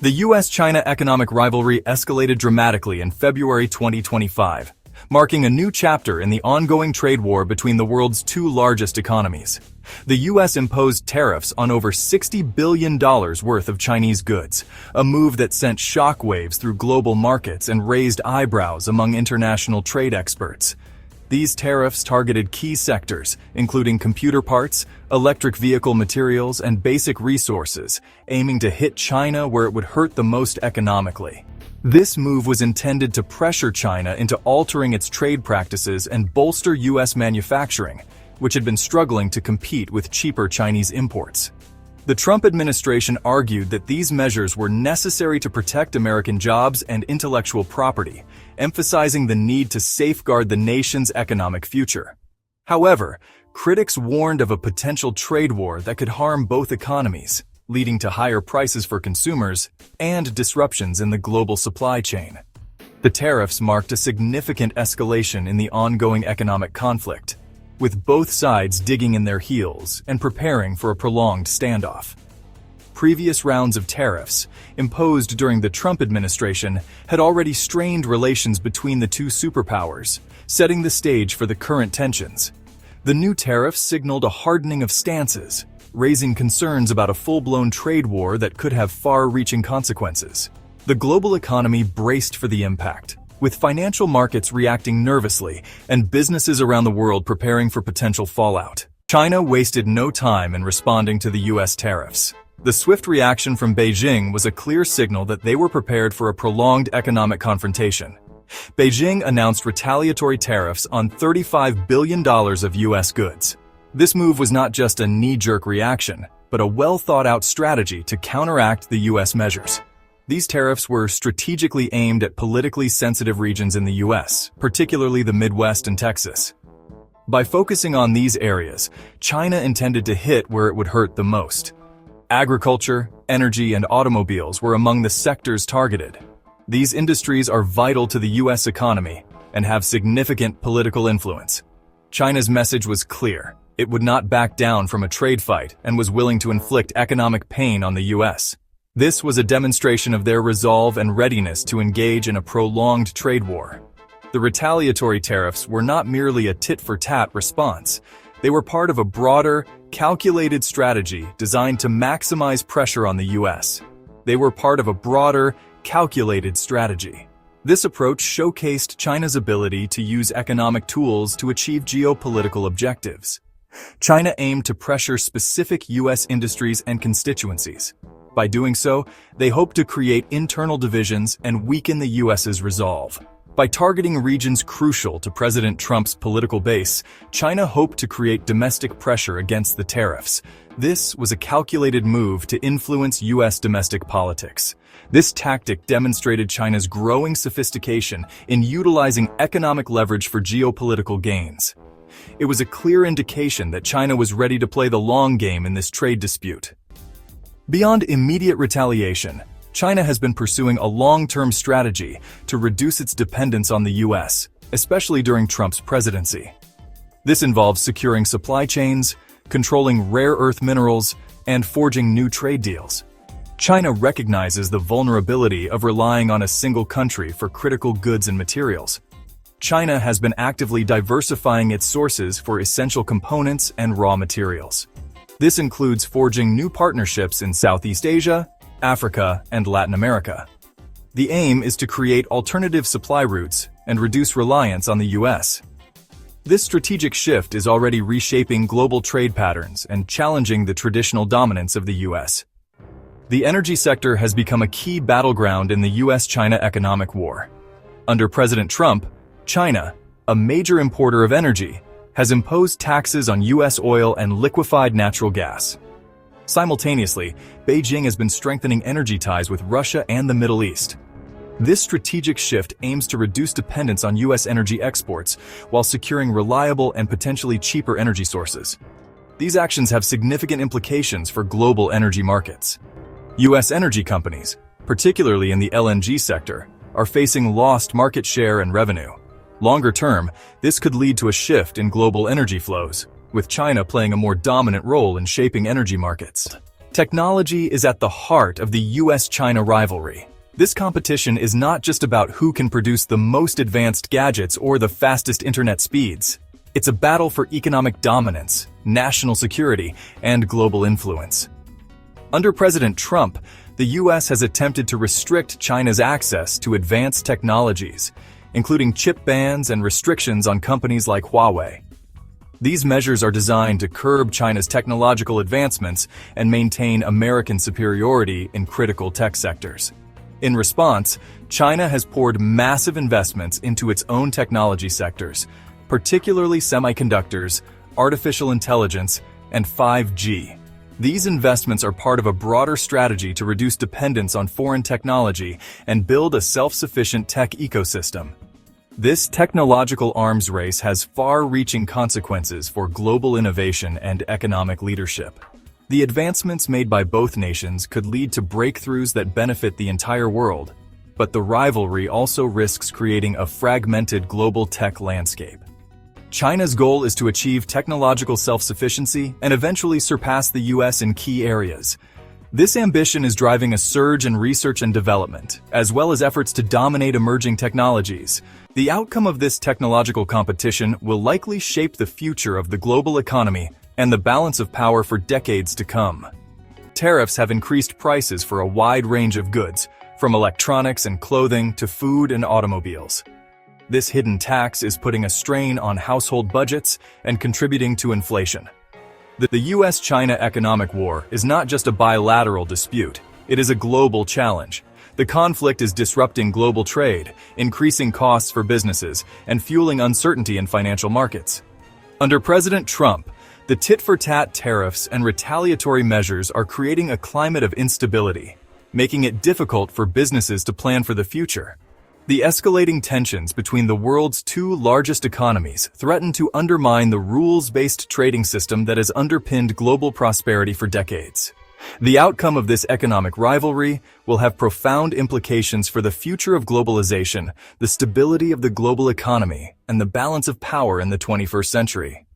The US-China economic rivalry escalated dramatically in February 2025, marking a new chapter in the ongoing trade war between the world's two largest economies. The US imposed tariffs on over $60 billion worth of Chinese goods, a move that sent shockwaves through global markets and raised eyebrows among international trade experts. These tariffs targeted key sectors, including computer parts, electric vehicle materials, and basic resources, aiming to hit China where it would hurt the most economically. This move was intended to pressure China into altering its trade practices and bolster US manufacturing, which had been struggling to compete with cheaper Chinese imports. The Trump administration argued that these measures were necessary to protect American jobs and intellectual property, emphasizing the need to safeguard the nation's economic future. However, critics warned of a potential trade war that could harm both economies, leading to higher prices for consumers and disruptions in the global supply chain. The tariffs marked a significant escalation in the ongoing economic conflict, with both sides digging in their heels and preparing for a prolonged standoff. Previous rounds of tariffs, imposed during the Trump administration, had already strained relations between the two superpowers, setting the stage for the current tensions. The new tariffs signaled a hardening of stances, raising concerns about a full-blown trade war that could have far-reaching consequences. The global economy braced for the impact, with financial markets reacting nervously and businesses around the world preparing for potential fallout. China wasted no time in responding to the US tariffs. The swift reaction from Beijing was a clear signal that they were prepared for a prolonged economic confrontation. Beijing announced retaliatory tariffs on $35 billion of US goods. This move was not just a knee-jerk reaction, but a well-thought-out strategy to counteract the US measures. These tariffs were strategically aimed at politically sensitive regions in the US, particularly the Midwest and Texas. By focusing on these areas, China intended to hit where it would hurt the most. Agriculture, energy, and automobiles were among the sectors targeted. These industries are vital to the US economy and have significant political influence. China's message was clear. It would not back down from a trade fight and was willing to inflict economic pain on the US. This was a demonstration of their resolve and readiness to engage in a prolonged trade war. The retaliatory tariffs were not merely a tit-for-tat response. They were part of a broader, calculated strategy designed to maximize pressure on the US. This approach showcased China's ability to use economic tools to achieve geopolitical objectives. China aimed to pressure specific US industries and constituencies. By doing so, they hoped to create internal divisions and weaken the US's resolve. By targeting regions crucial to President Trump's political base, China hoped to create domestic pressure against the tariffs. This was a calculated move to influence US domestic politics. This tactic demonstrated China's growing sophistication in utilizing economic leverage for geopolitical gains. It was a clear indication that China was ready to play the long game in this trade dispute. Beyond immediate retaliation, China has been pursuing a long-term strategy to reduce its dependence on the US, especially during Trump's presidency. This involves securing supply chains, controlling rare earth minerals, and forging new trade deals. China recognizes the vulnerability of relying on a single country for critical goods and materials. China has been actively diversifying its sources for essential components and raw materials. This includes forging new partnerships in Southeast Asia, Africa, and Latin America. The aim is to create alternative supply routes and reduce reliance on the US. This strategic shift is already reshaping global trade patterns and challenging the traditional dominance of the US. The energy sector has become a key battleground in the US-China economic war. Under President Trump, China, a major importer of energy, has imposed taxes on US oil and liquefied natural gas. Simultaneously, Beijing has been strengthening energy ties with Russia and the Middle East. This strategic shift aims to reduce dependence on US energy exports while securing reliable and potentially cheaper energy sources. These actions have significant implications for global energy markets. US energy companies, particularly in the LNG sector, are facing lost market share and revenue. Longer term, this could lead to a shift in global energy flows, with China playing a more dominant role in shaping energy markets. Technology is at the heart of the US-China rivalry. This competition is not just about who can produce the most advanced gadgets or the fastest internet speeds. It's a battle for economic dominance, national security, and global influence. Under President Trump, the US has attempted to restrict China's access to advanced technologies, including chip bans and restrictions on companies like Huawei. These measures are designed to curb China's technological advancements and maintain American superiority in critical tech sectors. In response, China has poured massive investments into its own technology sectors, particularly semiconductors, artificial intelligence, and 5G. These investments are part of a broader strategy to reduce dependence on foreign technology and build a self-sufficient tech ecosystem. This technological arms race has far-reaching consequences for global innovation and economic leadership. The advancements made by both nations could lead to breakthroughs that benefit the entire world, but the rivalry also risks creating a fragmented global tech landscape. China's goal is to achieve technological self-sufficiency and eventually surpass the US in key areas. This ambition is driving a surge in research and development, as well as efforts to dominate emerging technologies. The outcome of this technological competition will likely shape the future of the global economy and the balance of power for decades to come. Tariffs have increased prices for a wide range of goods, from electronics and clothing to food and automobiles. This hidden tax is putting a strain on household budgets and contributing to inflation. The US-China economic war is not just a bilateral dispute, it is a global challenge. The conflict is disrupting global trade, increasing costs for businesses, and fueling uncertainty in financial markets. Under President Trump, the tit-for-tat tariffs and retaliatory measures are creating a climate of instability, making it difficult for businesses to plan for the future. The escalating tensions between the world's two largest economies threaten to undermine the rules-based trading system that has underpinned global prosperity for decades. The outcome of this economic rivalry will have profound implications for the future of globalization, the stability of the global economy, and the balance of power in the 21st century.